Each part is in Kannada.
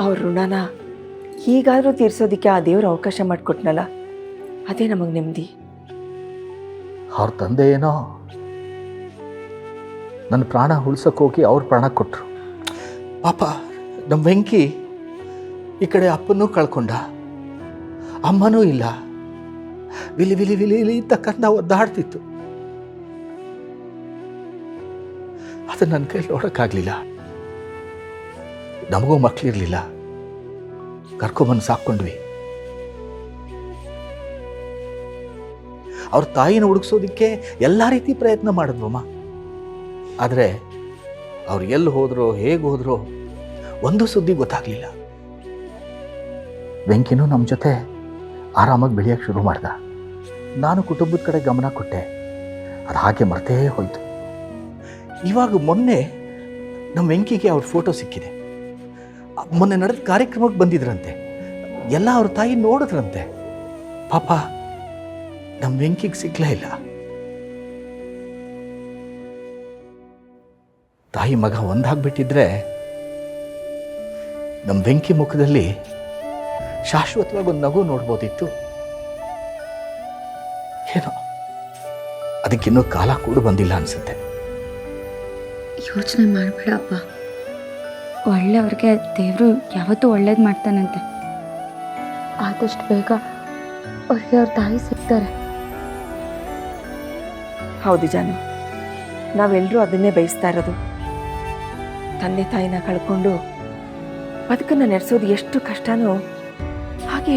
ಅವ್ರ ಋಣನ ಹೀಗಾದರೂ ತೀರ್ಸೋದಕ್ಕೆ ಆ ದೇವ್ರು ಅವಕಾಶ ಮಾಡಿಕೊಟ್ನಲ್ಲ, ಅದೇ ನಮಗೆ ನೆಮ್ಮದಿ. ಅವ್ರ ತಂದೆ ಏನೋ ನನ್ನ ಪ್ರಾಣ ಉಳ್ಸೋಕೆ ಹೋಗಿ ಅವ್ರ ಪ್ರಾಣ ಕೊಟ್ಟರು. ಪಾಪ ನಮ್ಮ ವೆಂಕಿ ಈ ಕಡೆ ಅಪ್ಪನೂ ಕಳ್ಕೊಂಡ, ಅಮ್ಮನೂ ಇಲ್ಲ. ವಿಲಿ ವಿಲಿ ವಿಲಿ ವಿಲಿ ತಕ್ಕಂತ ಒದ್ದಾಡ್ತಿತ್ತು. ಅದು ನನ್ನ ಕೈಲಿ ನೋಡೋಕ್ಕಾಗಲಿಲ್ಲ. ನಮಗೂ ಮಕ್ಕಳಿರಲಿಲ್ಲ, ಕರ್ಕೊಂಬಂದು ಸಾಕ್ಕೊಂಡ್ವಿ. ಅವ್ರ ತಾಯಿನ ಹುಡುಕ್ಸೋದಕ್ಕೆ ಎಲ್ಲ ರೀತಿ ಪ್ರಯತ್ನ ಮಾಡಿದ್ವಮ್ಮ. ಆದರೆ ಅವ್ರು ಎಲ್ಲಿ ಹೋದ್ರೋ ಹೇಗೆ ಹೋದ್ರೋ ಒಂದು ಸುದ್ದಿ ಗೊತ್ತಾಗಲಿಲ್ಲ. ವೆಂಕಿನೂ ನಮ್ಮ ಜೊತೆ ಆರಾಮಾಗಿ ಬೆಳೆಯೋಕ್ಕೆ ಶುರು ಮಾಡ್ದ. ನಾನು ಕುಟುಂಬದ ಕಡೆ ಗಮನ ಕೊಟ್ಟೆ, ಅದು ಹಾಗೆ ಮರ್ತೇ ಹೋಯ್ತು. ಇವಾಗ ಮೊನ್ನೆ ನಮ್ಮ ವೆಂಕಿಗೆ ಅವ್ರ ಫೋಟೋ ಸಿಕ್ಕಿದೆ. ಮೊನ್ನೆ ನಡೆದ ಕಾರ್ಯಕ್ರಮಕ್ಕೆ ಬಂದಿದ್ರಂತೆ, ಎಲ್ಲ ಅವ್ರ ತಾಯಿ ನೋಡಿದ್ರಂತೆ. ಪಾಪ ನಮ್ಮ ವೆಂಕಿಗೆ ಸಿಗ್ಲೇ ಇಲ್ಲ. ತಾಯಿ ಮಗ ಒಂದಾಗ್ಬಿಟ್ಟಿದ್ರೆ ನಮ್ಮ ವೆಂಕಿ ಮುಖದಲ್ಲಿ ಶಾಶ್ವತವಾಗಿ ಒಂದು ನಗು ನೋಡ್ಬೋದಿತ್ತು. ಏನೋ ಅದಕ್ಕಿನ್ನೂ ಕಾಲ ಕೂಡ ಬಂದಿಲ್ಲ ಅನ್ಸುತ್ತೆ. ಯೋಚನೆ ಮಾಡಬೇಡಪ್ಪ, ಒಳ್ಳೆಯವ್ರಿಗೆ ದೇವರು ಯಾವತ್ತೂ ಒಳ್ಳೇದು ಮಾಡ್ತಾನಂತೆ. ಆದಷ್ಟು ಬೇಗ ಅವ್ರಿಗೆ ಅವ್ರ ತಾಯಿ ಸಿಗ್ತಾರೆ. ಹೌದು ಜಾನು, ನಾವೆಲ್ಲರೂ ಅದನ್ನೇ ಬಯಸ್ತಾ ಇರೋದು. ತಂದೆ ತಾಯಿನ ಕಳ್ಕೊಂಡು ಬದುಕನ್ನು ನಡೆಸೋದು ಎಷ್ಟು ಕಷ್ಟನೋ, ಹಾಗೆ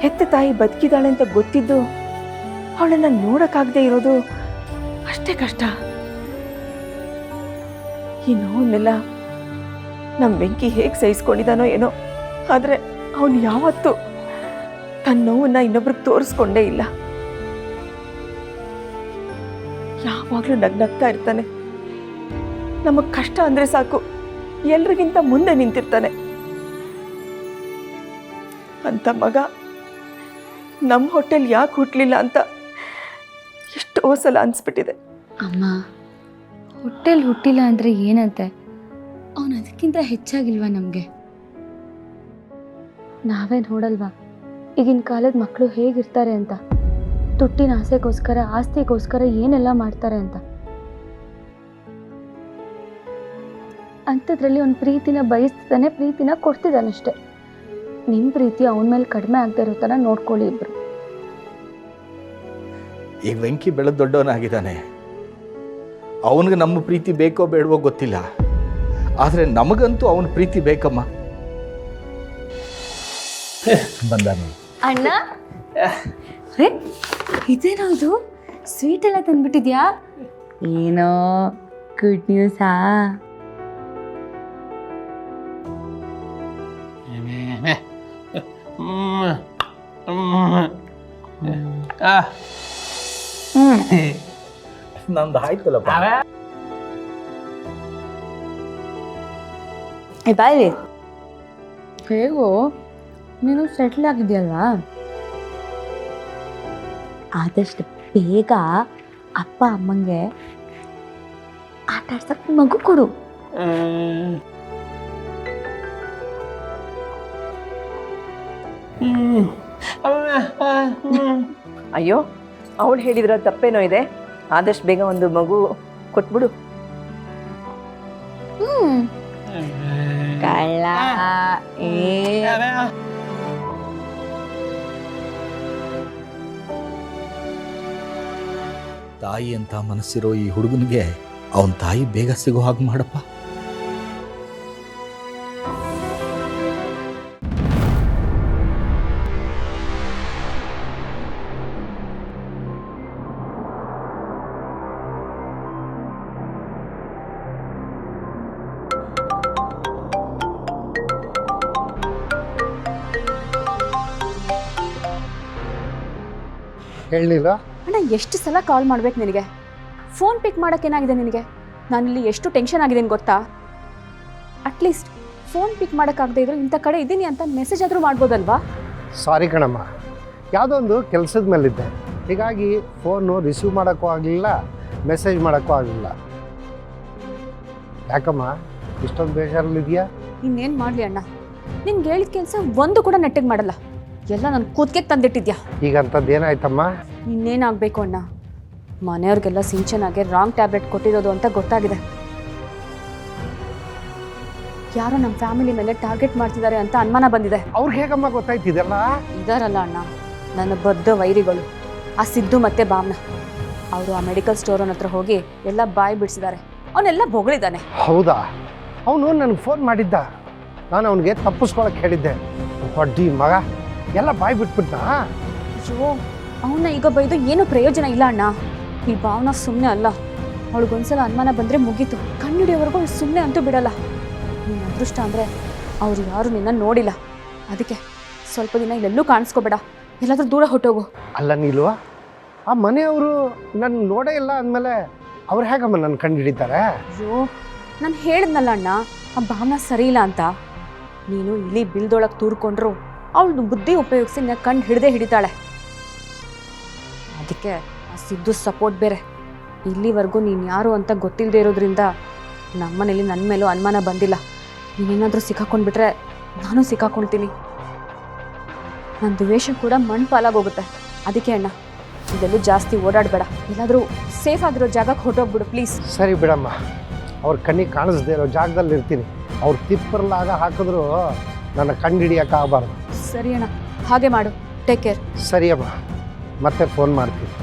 ಹೆತ್ತ ತಾಯಿ ಬದುಕಿದಾಳೆ ಅಂತ ಗೊತ್ತಿದ್ದು ಅವಳನ್ನು ನೋಡೋಕ್ಕಾಗದೇ ಇರೋದು ಅಷ್ಟೇ ಕಷ್ಟ. ಈ ನೋವನ್ನೆಲ್ಲ ನಮ್ಮ ವೆಂಕಿ ಹೇಗೆ ಸಹಿಸ್ಕೊಂಡಿದ್ದಾನೋ ಏನೋ, ಆದರೆ ಅವನು ಯಾವತ್ತೂ ತನ್ನ ನೋವನ್ನು ಇನ್ನೊಬ್ರಿಗೆ ತೋರಿಸ್ಕೊಂಡೇ ಇಲ್ಲ. ಯಾವಾಗಲೂ ನಗ್ನಗ್ತಾ ಇರ್ತಾನೆ. ನಮಗೆ ಕಷ್ಟ ಅಂದರೆ ಸಾಕು ಎಲ್ರಿಗಿಂತ ಮುಂದೆ ನಿಂತಿರ್ತಾನೆ. ಅಂತ ಮಗ ನಮ್ಮ ಹೊಟ್ಟೆಲ್ ಯಾಕೆ ಹುಟ್ಟಲಿಲ್ಲ ಅಂತ ಎಷ್ಟೋ ಸಲ ಅನ್ಸ್ಬಿಟ್ಟಿದೆ. ಅಮ್ಮ, ಹೊಟ್ಟೆಲಿ ಹುಟ್ಟಿಲ್ಲ ಅಂದರೆ ಏನಂತೆ? ಅವನು ಅದಕ್ಕಿಂತ ಹೆಚ್ಚಾಗಿಲ್ವಾ ನಮಗೆ? ನಾವೇ ನೋಡಲ್ವಾ ಈಗಿನ ಕಾಲದ ಮಕ್ಕಳು ಹೇಗಿರ್ತಾರೆ ಅಂತ? ತುಟ್ಟಿನ ಆಸೆಗೋಸ್ಕರ, ಆಸ್ತಿಗೋಸ್ಕರ ಏನೆಲ್ಲ ಮಾಡ್ತಾರೆ ಅಂತ. ಅಂಥದ್ರಲ್ಲಿ ಅವ್ನ ಪ್ರೀತಿನ ಬಯಸ್ತಿದ್ದಾನೆ, ಪ್ರೀತಿನ ಕೊಡ್ತಿದ್ದಾನಷ್ಟೆ. ನಿಮ್ಮ ಪ್ರೀತಿ ಅವನ ಮೇಲೆ ಕಡಿಮೆ ಆಗದೆ ಇರೋ ಥರ ನೋಡ್ಕೊಳ್ಳಿ ಇಬ್ರು. ಈಗ ವೆಂಕಿ ಬೆಳೆದ ದೊಡ್ಡವನಾಗಿದ್ದಾನೆ. ಅವನಿಗೆ ನಮ್ಮ ಪ್ರೀತಿ ಬೇಕೋ ಬೇಡವೋ ಗೊತ್ತಿಲ್ಲ, ಆದರೆ ನಮಗಂತೂ ಅವನ ಪ್ರೀತಿ ಬೇಕಮ್ಮ. ಬಂದಾನೆ ಅಣ್ಣ. ರೇ, ಇದೇನದು ಸ್ವೀಟ್ ಎಲ್ಲ ತಂದ್ಬಿಟ್ಟಿದ್ಯಾ? ಏನೋ ಗುಡ್ ನ್ಯೂಸಾ? ನಂದು ಆಯ್ತಲ್ಲಪ್ಪ. ಬಾಯಿ ಹೇಗೋ ನೀನು ಸೆಟ್ಲ್ ಆಗಿದೆಯಲ್ವಾ? ಆದಷ್ಟು ಬೇಗ ಅಪ್ಪ ಅಮ್ಮಂಗೆ ಆಟ ಆಡ್ಸಕ್ಕೆ ಮಗು ಕೊಡು. ಅಯ್ಯೋ, ಅವಳು ಹೇಳಿದ್ರ ತಪ್ಪೇನೋ ಇದೆ. ಆದಷ್ಟು ಬೇಗ ಒಂದು ಮಗು ಕೊಟ್ಬಿಡು. ಕಳ್ಳ ತಾಯಿ ಅಂತ ಮನಸ್ಸಿರೋ ಈ ಹುಡುಗನಿಗೆ ಅವನ ತಾಯಿ ಬೇಗ ಸಿಗೋ ಹಾಗೆ ಮಾಡಪ್ಪ. ಹೇಳಲಿಲ್ಲ ಅಣ್ಣ, ಎಷ್ಟು ಸಲ ಕಾಲ್ ಮಾಡ್ಬೇಕು ನಿನಗೆ? ಫೋನ್ ಪಿಕ್ ಮಾಡೋಕ್ಕೇನಾಗಿದೆ ನಿನಗೆ? ನಾನಿಲ್ಲಿ ಎಷ್ಟು ಟೆನ್ಷನ್ ಆಗಿದ್ದೀನಿ ಗೊತ್ತಾ? ಅಟ್ಲೀಸ್ಟ್ ಫೋನ್ ಪಿಕ್ ಮಾಡೋಕ್ಕಾಗದೇ ಇದ್ರೆ ಇಂಥ ಕಡೆ ಇದ್ದೀನಿ ಅಂತ ಮೆಸೇಜ್ ಆದರೂ ಮಾಡ್ಬೋದಲ್ವಾ? ಸಾರಿ ಕಣಮ್ಮ, ಯಾವುದೋ ಒಂದು ಕೆಲಸದ ಮೇಲಿದ್ದೆ, ಹೀಗಾಗಿ ಫೋನು ರಿಸೀವ್ ಮಾಡೋಕ್ಕೂ ಆಗಲಿಲ್ಲ, ಮೆಸೇಜ್ ಮಾಡೋಕ್ಕೂ ಆಗಲಿಲ್ಲ. ಯಾಕಮ್ಮ ಇಷ್ಟೊಂದು ಬೇಜಾರಲ್ಲಿದೆಯಾ? ಇನ್ನೇನು ಮಾಡಲಿ ಅಣ್ಣ, ನಿನ್ಗೆ ಹೇಳಿದ ಕೆಲಸ ಒಂದು ಕೂಡ ನೆಟ್ಟಿಗೆ ಮಾಡಲ್ಲ, ಎಲ್ಲ ನನ್ನ ಕೂತ್ಗೆ ತಂದಿಟ್ಟಿದ್ಯಾ. ಈಗ ಅಂಥದ್ದು ಏನಾಯ್ತಮ್ಮ? ಇನ್ನೇನಾಗಬೇಕು ಅಣ್ಣ, ಮನೆಯವ್ರಿಗೆಲ್ಲ ಸಿಂಚನಾಗೆ ರಾಂಗ್ ಟ್ಯಾಬ್ಲೆಟ್ ಕೊಟ್ಟಿರೋದು ಅಂತ ಗೊತ್ತಾಗಿದೆ. ಯಾರೋ ನಮ್ಮ ಫ್ಯಾಮಿಲಿ ಮೇಲೆ ಟಾರ್ಗೆಟ್ ಮಾಡ್ತಿದ್ದಾರೆ ಅಂತ ಅನುಮಾನ ಬಂದಿದೆ. ಅವ್ರಿಗೆ ಹೇಗಮ್ಮ ಗೊತ್ತಾಯ್ತು ಇದೆಲ್ಲ? ಇದಾರಲ್ಲ ಅಣ್ಣ ನನ್ನ ಬದ್ಧ ವೈರಿಗಳು, ಆ ಸಿದ್ದು ಮತ್ತೆ ಭಾವನ. ಅವರು ಆ ಮೆಡಿಕಲ್ ಸ್ಟೋರ್ ಹತ್ರ ಹೋಗಿ ಎಲ್ಲ ಬಾಯಿ ಬಿಡಿಸಿದ್ದಾರೆ. ಅವನೆಲ್ಲ ಬೊಗಳಿದ್ದಾನೆ. ಹೌದಾ? ಅವನು ನನಗೆ ಫೋನ್ ಮಾಡಿದ್ದ, ನಾನು ಅವನಿಗೆ ತಪ್ಪಿಸ್ಕೊಳಕ್ಕೆ ಹೇಳಿದ್ದೆ. ಹೊಡ್ಡಿ ಮಗ ಎಲ್ಲ ಬಾಯಿ ಬಿಟ್ಬಿಟ್ನಾ? ಅಯ್ಯೋ, ಅವನ್ನ ಈಗ ಬೈದು ಏನೂ ಪ್ರಯೋಜನ ಇಲ್ಲ ಅಣ್ಣ. ಈ ಭಾವನ ಸುಮ್ಮನೆ ಅಲ್ಲ, ಅವಳಿಗೊಂದ್ಸಲ ಅನುಮಾನ ಬಂದರೆ ಮುಗೀತು. ಕಣ್ಣಿಡಿಯೋವರೆಗೂ ಅವಳು ಸುಮ್ಮನೆ ಅಂತೂ ಬಿಡಲ್ಲ. ನಿನ್ನ ಅದೃಷ್ಟ ಅಂದರೆ ಅವ್ರು ಯಾರು ನಿನ್ನ ನೋಡಿಲ್ಲ. ಅದಕ್ಕೆ ಸ್ವಲ್ಪ ದಿನ ಇಲ್ಲೆಲ್ಲೂ ಕಾಣಿಸ್ಕೋಬೇಡ, ಎಲ್ಲಾದ್ರೂ ದೂರ ಹೊಟ್ಟೋಗು. ಅಲ್ಲ ನೀಲ್ವಾ, ಆ ಮನೆಯವರು ನನ್ನ ನೋಡೇ ಇಲ್ಲ ಅಂದಮೇಲೆ ಅವ್ರು ಹೇಗಮ್ಮ ನನ್ನ ಕಂಡು ಹಿಡಿತಾರೆ? ಅಯ್ಯೋ, ನಾನು ಹೇಳಿದ್ನಲ್ಲ ಅಣ್ಣ, ಆ ಭಾವನ ಸರಿ ಇಲ್ಲ ಅಂತ. ನೀನು ಇಲ್ಲಿ ಬಿಲ್ದೊಳಗೆ ತೂರ್ಕೊಂಡ್ರು ಅವಳು ಬುದ್ಧಿ ಉಪಯೋಗಿಸಿ ನಿನ್ನ ಕಂಡು ಹಿಡಿತಾಳೆ. ಅದಕ್ಕೆ ಆ ಸಿದ್ದು ಸಪೋರ್ಟ್ ಬೇರೆ. ಇಲ್ಲಿವರೆಗೂ ನೀನು ಯಾರು ಅಂತ ಗೊತ್ತಿಲ್ಲದೆ ಇರೋದ್ರಿಂದ ನಮ್ಮನೇಲಿ ನನ್ನ ಮೇಲೂ ಅನುಮಾನ ಬಂದಿಲ್ಲ. ನೀನೇನಾದರೂ ಸಿಕ್ಕಾಕೊಂಡ್ಬಿಟ್ರೆ ನಾನು ಸಿಕ್ಕಾಕೊಳ್ತೀನಿ. ನನ್ನ ದ್ವೇಷ ಕೂಡ ಮಣ್ಣು ಪಾಲಾಗೋಗುತ್ತೆ. ಅದಕ್ಕೆ ಅಣ್ಣ, ಇದೆಲ್ಲೂ ಜಾಸ್ತಿ ಓಡಾಡಬೇಡ, ಎಲ್ಲಾದರೂ ಸೇಫ್ ಆಗಿರೋ ಜಾಗಕ್ಕೆ ಹೊರಟೋಗ್ಬಿಡು ಪ್ಲೀಸ್. ಸರಿ ಬಿಡಮ್ಮ, ಅವ್ರ ಕಣ್ಣಿಗೆ ಕಾಣಿಸ್ದೇ ಇರೋ ಜಾಗದಲ್ಲಿ ಇರ್ತೀನಿ. ಅವ್ರು ತಿಪ್ಪರ್ಲಾಗ ಹಾಕಿದ್ರು ನನ್ನ ಕಂಡು ಹಿಡಿಯೋಕ್ಕಾಗಬಾರ್ದು. ಸರಿ ಅಣ್ಣ, ಹಾಗೆ ಮಾಡು. Take care. ಸರಿ ಅಮ್ಮ, ಮತ್ತೆ ಫೋನ್ ಮಾಡ್ತೀನಿ.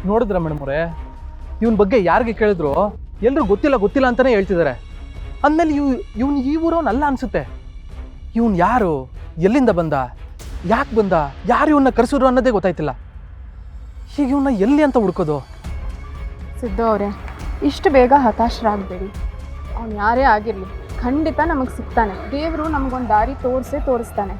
ನೋಡಿದ್ರ ಮೇಡಮ್ ಅವರೇ, ಇವನ ಬಗ್ಗೆ ಯಾರಿಗೆ ಕೇಳಿದ್ರು ಎಲ್ಲರೂ ಗೊತ್ತಿಲ್ಲ ಅಂತಾನೆ ಹೇಳ್ತಿದ್ದಾರೆ. ಅಂದಮೇಲೆ ಇವನು ಈ ಊರವನಲ್ಲ ಅನ್ಸುತ್ತೆ. ಇವನು ಯಾರು, ಎಲ್ಲಿಂದ ಬಂದ, ಯಾಕೆ ಬಂದ, ಯಾರು ಇವನ್ನ ಕರೆಸಿದ್ರು ಅನ್ನೋದೇ ಗೊತ್ತಾಯ್ತಿಲ್ಲ. ಈಗ ಇವನ್ನ ಎಲ್ಲಿ ಅಂತ ಹುಡ್ಕೋದು? ಸಿದ್ದು ಅವರೇ, ಇಷ್ಟು ಬೇಗ ಹತಾಶರಾಗಬೇಡಿ. ಅವ್ನು ಯಾರೇ ಆಗಿರಲಿ, ಖಂಡಿತ ನಮಗೆ ಸಿಗ್ತಾನೆ. ದೇವರು ನಮಗೊಂದು ದಾರಿ ತೋರಿಸ್ತಾನೆ.